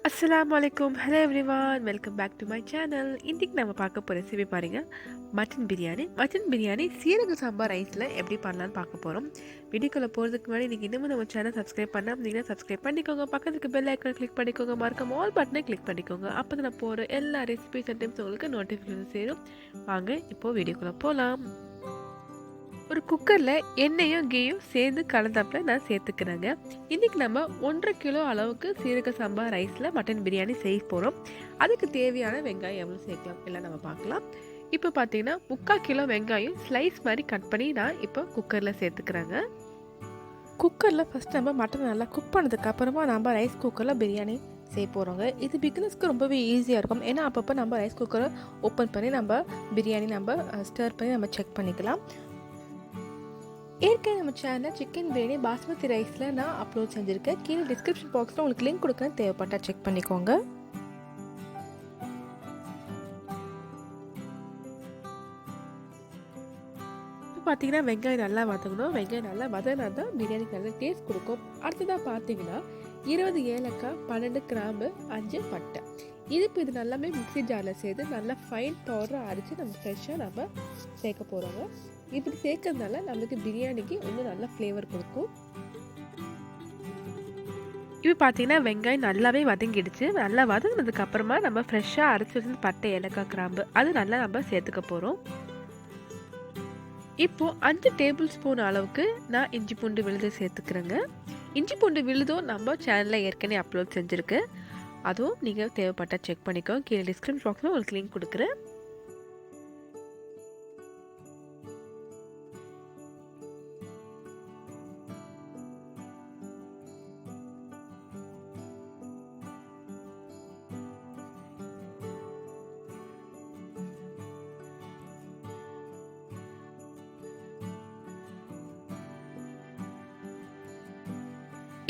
Assalamualaikum. Hello everyone. Welcome back to my channel. இன்னைக்கு நம்ம பார்க்க போற ரெசிபி பாருங்க. மட்டன் பிரியாணி. மட்டன் பிரியாணி சீரக சாம்பா ரைஸ்ல எப்படி பண்ணலாம்னு பார்க்க போறோம். வீடியோக்குள்ள போறதுக்கு முன்னாடி நீங்க இன்னும் நம்ம சேனல் சப்ஸ்கிரைப் பண்ணாம இருந்தீங்கன்னா சப்ஸ்கிரைப் பண்ணிக்கோங்க. பக்கத்துக்கு பெல் ஐகான் கிளிக் பண்ணிக்கோங்க. மறக்காம ஆல் பட்டனை கிளிக் பண்ணிக்கோங்க. அப்பதான் நான் போற எல்லா ரெசிபிஸ் அண்ட் டிப்ஸ் உங்களுக்கு நோட்டிஃபிகேஷன் சேரும். வாங்க இப்போ வீடியோக்குள்ள போலாம். ஒரு குக்கரில் எண்ணெயும் கீயும் சேர்ந்து கலந்தாப்புல நான் சேர்த்துக்கிறேங்க. இன்றைக்கி நம்ம 1.5 கிலோ அளவுக்கு சீரக சம்பா ரைஸில் மட்டன் பிரியாணி செய்ய போகிறோம். அதுக்கு தேவையான வெங்காயம் எவ்வளோ சேர்க்கலாம் எல்லாம் நம்ம பார்க்கலாம். இப்போ பார்த்தீங்கன்னா 3/4 கிலோ வெங்காயம் ஸ்லைஸ் மாதிரி கட் பண்ணி நான் இப்போ குக்கரில் சேர்த்துக்கிறேங்க. குக்கரில் ஃபஸ்ட் நம்ம மட்டன் நல்லா குக் பண்ணதுக்கப்புறமா நம்ம ரைஸ் குக்கரில் பிரியாணி செய்ய போகிறோங்க. இது பிகினர்ஸ்க்கு ரொம்பவே ஈஸியாக இருக்கும். ஏன்னா அப்பப்போ நம்ம ரைஸ் குக்கரை ஓப்பன் பண்ணி நம்ம பிரியாணி நம்ம ஸ்டர் பண்ணி நம்ம செக் பண்ணிக்கலாம். ஏற்கனவே நம்ம சேனல் சிக்கன் பிரியாணி பாஸ்மதி ரைஸில் நான் அப்லோட் செஞ்சுருக்கேன். கீழே டிஸ்கிரிப்ஷன் பாக்ஸில் உங்களுக்கு லிங்க் கொடுக்குறேன், தேவைப்பட்டால் செக் பண்ணிக்கோங்க. இப்போ பார்த்தீங்கன்னா வெங்காயம் நல்லா வதங்கணும். வெங்காயம் நல்லா வதங்கினா தான் பிரியாணிக்கு நல்லா டேஸ்ட் கொடுக்கும். அடுத்ததாக பார்த்தீங்கன்னா 20 ஏலக்காய், 12 கிராம்பு, 5 பட்டை. இது நல்லாமே மிக்ஸி ஜாரில் சேர்த்து நல்லா ஃபைன் பவுடராக அரைச்சி நம்ம ஃப்ரெஷ்ஷாக நம்ம சேர்க்க போகிறோங்க. இப்படி சேர்க்கறதுனால நம்மளுக்கு பிரியாணிக்கு இன்னும் நல்ல ஃப்ளேவர் கொடுக்கும். இப்போ பார்த்தீங்கன்னா வெங்காயம் நல்லாவே வதங்கிடுச்சு. நல்லா வதங்கினதுக்கு அப்புறமா நம்ம ஃப்ரெஷ்ஷாக அரைச்சி வச்சு பட்டை, ஏலக்காய், கிராம்பு அது நல்லா நம்ம சேர்த்துக்க போகிறோம். இப்போ 5 டேபிள் ஸ்பூன் அளவுக்கு நான் இஞ்சி பூண்டு விழுது சேர்த்துக்கிறேங்க. இஞ்சி பூண்டு விழுதும் நம்ம சேனலில் ஏற்கனவே அப்லோட் செஞ்சுருக்கு. அதுவும் நீங்கள் தேவைப்பட்டால் செக் பண்ணிக்கோங்க. கீழே டிஸ்கிரிப்ஷன் பாக்ஸில் உங்களுக்கு லிங்க் கொடுக்குறேன்.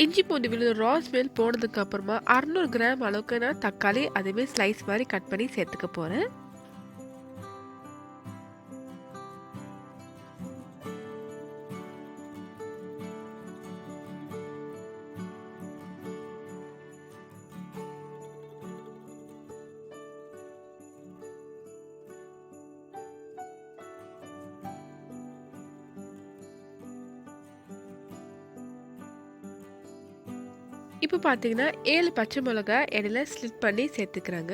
இஞ்சி பூண்டு விழுது ரா ஸ்மெல் போனதுக்கு அப்புறமா 600 கிராம் அளவுக்கு நான் தக்காளி அதுவே ஸ்லைஸ் மாதிரி கட் பண்ணி சேர்த்துக்க போறேன். இப்போ பார்த்தீங்கன்னா 7 பச்சை மிளகாய் இடையில ஸ்லிட் பண்ணி சேர்த்துக்கிறாங்க.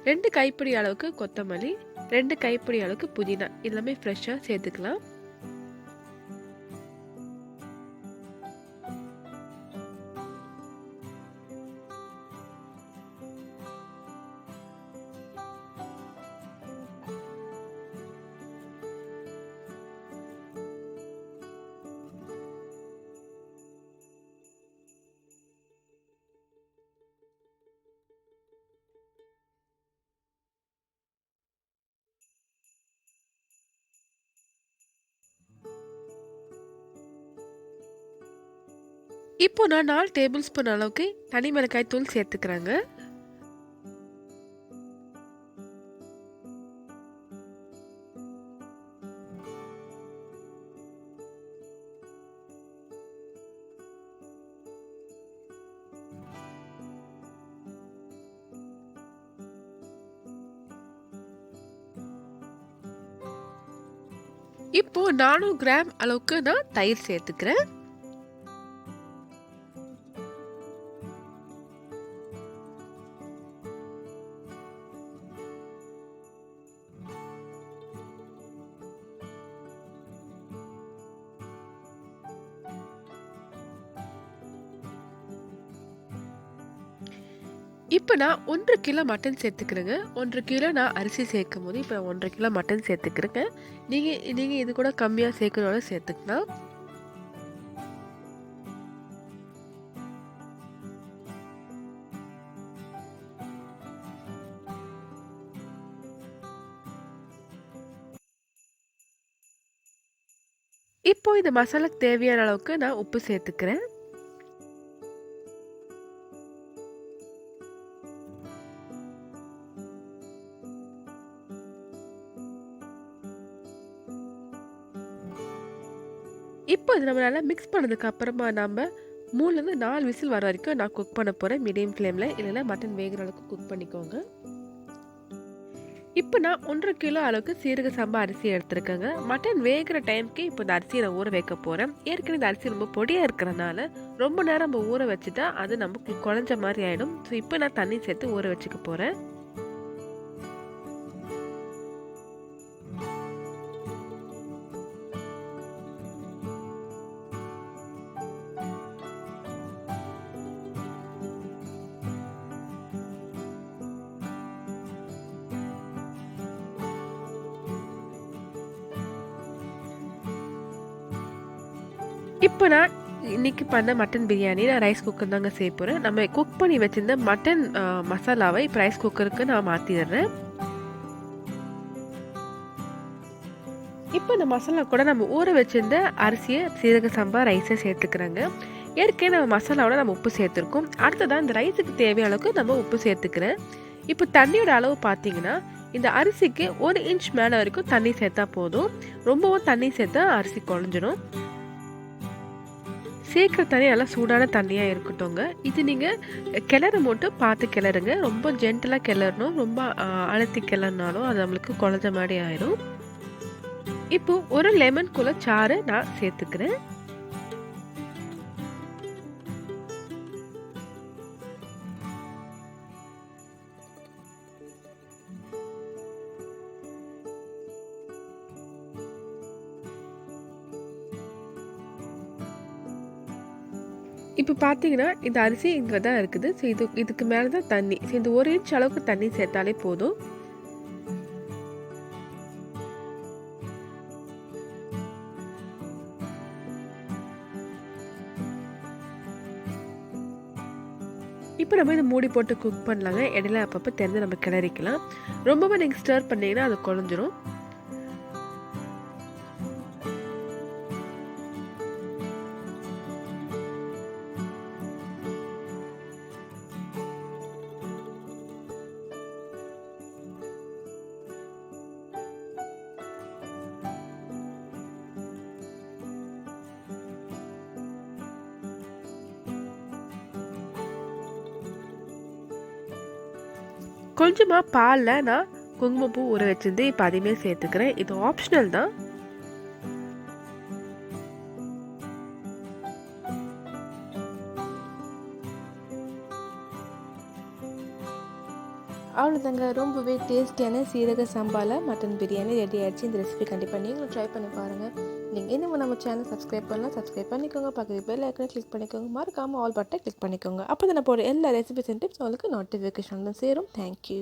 2 கைப்பிடி அளவுக்கு கொத்தமல்லி, 2 கைப்பிடி அளவுக்கு புதினா எல்லாமே ஃப்ரெஷ்ஷாக சேர்த்துக்கலாம். இப்போ நான் 4 டேபிள் ஸ்பூன் அளவுக்கு தனி மிளகாய் தூள் சேர்த்துக்கிறேங்க. இப்போ 400 கிராம் அளவுக்கு நான் தயிர் சேர்த்துக்கிறேன். இப்போ நான் 1 கிலோ மட்டன் சேர்த்துக்கிறேங்க. 1 கிலோ நான் அரிசி சேர்க்கும் போது இப்போ 1 கிலோ மட்டன் சேர்த்துக்கிறேங்க. நீங்கள் இது கூட கம்மியாக சேர்க்கறனால சேர்த்துக்கலாம். இப்போ இந்த மசாலாக்கு தேவையான அளவுக்கு நான் உப்பு சேர்த்துக்கிறேன். இப்போ இது நம்ம நல்லா மிக்ஸ் பண்ணதுக்கு அப்புறமா நம்ம 3லேருந்து 4 விசில் வர வரைக்கும் நான் குக் பண்ண போகிறேன் மீடியம் ஃப்ளேமில். இல்லைன்னா மட்டன் வேகிற அளவுக்கு குக் பண்ணிக்கோங்க. இப்போ நான் 1.5 கிலோ அளவுக்கு சீரக சம்பா அரிசி எடுத்துருக்கேங்க. மட்டன் வேகிற டைமுக்கு இப்போ இந்த அரிசியை நான் ஊற வைக்க போகிறேன். ஏற்கனவே இந்த அரிசி ரொம்ப பொடியாக இருக்கிறனால ரொம்ப நேரம் நம்ம ஊற வச்சுட்டா அது நமக்கு குழஞ்ச மாதிரி ஆகிடும். ஸோ இப்போ நான் தண்ணி சேர்த்து ஊற வச்சுக்க போகிறேன். இப்போ நான் இன்றைக்கி பண்ண மட்டன் பிரியாணி நான் ரைஸ் குக்கர் தாங்க செய்ய போகிறேன். நம்ம குக் பண்ணி வச்சுருந்த மட்டன் மசாலாவை இப்போ ரைஸ் குக்கருக்கு நான் மாற்றிடுறேன். இப்போ இந்த மசாலா கூட நம்ம ஊற வச்சுருந்த அரிசியை சீரக சம்பா ரைஸை சேர்த்துக்கிறேங்க. ஏற்கனவே நம்ம மசாலாவோட நம்ம உப்பு சேர்த்துருக்கோம். அடுத்ததான் இந்த ரைஸுக்கு தேவையான அளவுக்கு நம்ம உப்பு சேர்த்துக்கிறேன். இப்போ தண்ணியோட அளவு பார்த்தீங்கன்னா இந்த அரிசிக்கு 1 இன்ச் மேலே வரைக்கும் தண்ணி சேர்த்தா போதும். ரொம்பவும் தண்ணி சேர்த்தா அரிசி குழஞ்சிடும். சேர்க்குற தண்ணி நல்லா சூடான தண்ணியாக இருக்கட்டும்ங்க. இது நீங்கள் கிளற மட்டும் பார்த்து கிளறுங்க. ரொம்ப ஜென்டலாக கிளறணும். ரொம்ப அழுத்தி கிளறினாலும் அது நம்மளுக்கு குழஞ்ச மாதிரி ஆயிடும். இப்போ ஒரு லெமன் குள்ள சாறு நான் சேர்த்துக்கிறேன். இப்போ பார்த்தீங்கன்னா இந்த அரிசி இங்கே தான் இருக்குது. ஸோ இதுக்கு மேலே தான் தண்ணி. ஸோ இந்த 1 இன்ச் அளவுக்கு தண்ணி சேர்த்தாலே போதும். இப்போ நம்ம இதை மூடி போட்டு குக் பண்ணலாங்க. இடையில அப்பப்போ திறந்து நம்ம கிளறிக்கலாம். ரொம்பவே நீங்கள் ஸ்டர் பண்ணிங்கன்னா அது குழஞ்சிரும். கொஞ்சமாக பாலில் நான் குங்குமப்பூ ஊற வச்சிருந்து இப்போ அதையுமே சேர்த்துக்கிறேன். இது ஆப்ஷனல் தான். அவ்வளோதாங்க, ரொம்பவே டேஸ்டியான சீரக சம்பாவில் மட்டன் பிரியாணி ரெடி ஆகிடுச்சு. இந்த ரெசிபி கண்டிப்பாக நீங்களும் ட்ரை பண்ணி பாருங்கள். நீங்கள் இன்னும் நம்ம சேனல் சப்ஸ்கிரைப் பண்ணலாம், சப்ஸ்கிரைப் பண்ணிக்கோங்க. பக்கத்து பெல் ஐக்கனை கிளிக் பண்ணிக்கோங்க. மறக்காமல் ஆல் பட்டனை கிளிக் பண்ணிக்கோங்க. அப்போ தான் நான் போகிற எல்லா ரெசிபிஸ் அண்ட் டிப்ஸ் உங்களுக்கு நோட்டிஃபிகேஷன் சேரும். தேங்க்யூ.